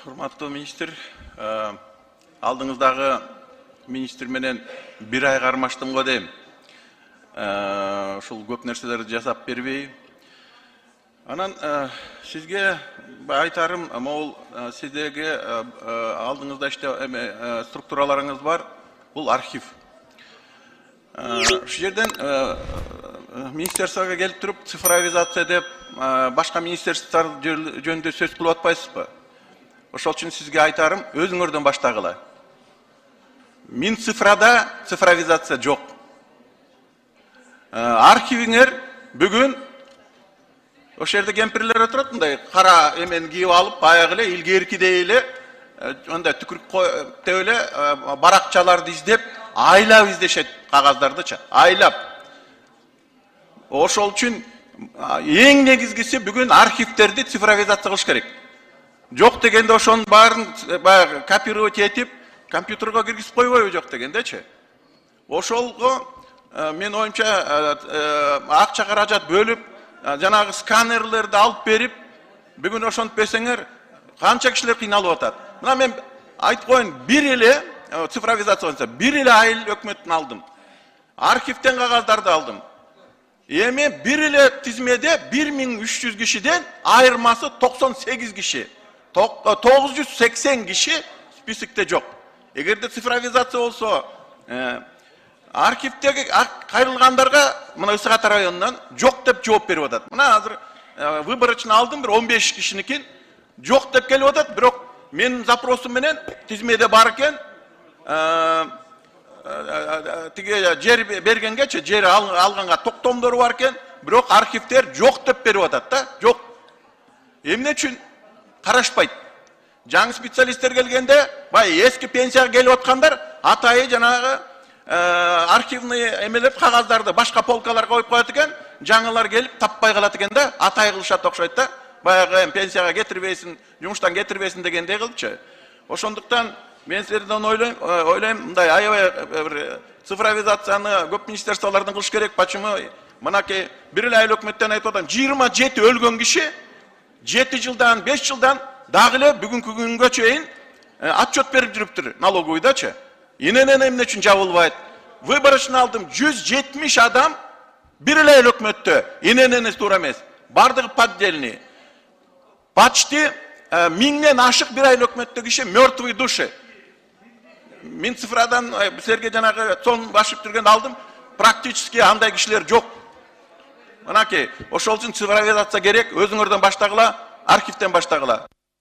Урматтуу министр, алдыңыздагы министр менен бир ай кармаштым го дейм. Ушул көп нерселерди жасап бербей. Анан сизге айтарым, могул сиздеги алдыңызда структураларыңыз бар, бул архив. Ушул жерден министерствого келип туруп цифровизация деп башка министрликтер жөнүндө сөз кылып атпайсызбы? Ошол үчүн сизге айтарым, өзүңөрдөн баштагыла. Минцифрада цифровизация жок. Архивиңер бүгүн ошол жерде кемпирлер отурат, мындай кара эмени кийип алып, баягы эле илгеркидей эле андай түкүрүктөп эле баракчаларды издеп, айлап издешет кагаздардычы, айлап. Ошол үчүн эң негизгиси бүгүн архивтерди цифровизация кылыш керек. Жок дегенде ошонун баарын баягы копировать этип, компьютерге киргизип койбойбу жок дегендечи. Ошолго мен оюмча акча каражат бөлүп, жанагы сканерлерди алып берип, бүгүн ошентип берсеңер, канча кишилер кыйналып атат. Мына мен айтып коеюн, бир эле цифровизация болсо, бир эле айыл өкмөттөн алдым. Архивден кагаздарды алдым. Эми бир эле тизмеде 1300 кишиден айырмасы 98 киши. 980 киши списокте жок. Эгерде цифровизация болсо, архивдеги кайрылгандарга мына Ысык-Ата районунан жок деп жооп берип атат. Мына азыр выборочно алдым, бир 15 кишиникин жок деп келип атат, бирок менин запросум менен тизмеде бар экен, тиге жер бергенгечи, жер алганга токтомдору бар экен, бирок архивдер жок деп берип атат да, жок. Эмне үчүн карашпайт? Жаңы специалисттер келгенде, бай эски пенсияга келип аткандар атайы жанагы архивный эмелеп кагаздарды башка полкаларга коюп коет экен, жаңылар келип таппай калат экен да, атай кылышат окшойт да. Баягы пенсияга кетирбейсин, жумуштан кетирбейсин дегендей кылыпчы. Ошондуктан мен силерден ойлойм, мындай аябай бир цифровизацияны көп министрликтерлердин кылыш керек. Почему? Мынакей бир эле айыл өкмөттөн айтып атам, 27 өлгөн киши 7 жылдан, 5 жылдан дагы эле бүгүнкү күнгө чейин отчет берип жүрүптүр налоговыйдачы. Иненен эмне үчүн жабылбайт? Выборочно алдым, 170 адам бир эле айыл өкмөттө, иненен туура эмес. Бардыгы поддельный. Почти 1000ден ашык бир айыл өкмөттө киши мертвые души. Минцифрадан силерге жанагы сон башып жүргөн алдым, практически андай кишилер жок. Мынакей, ошол үчүн цифровизация керек, өзүңөрдөн баштагыла, архивден баштагыла.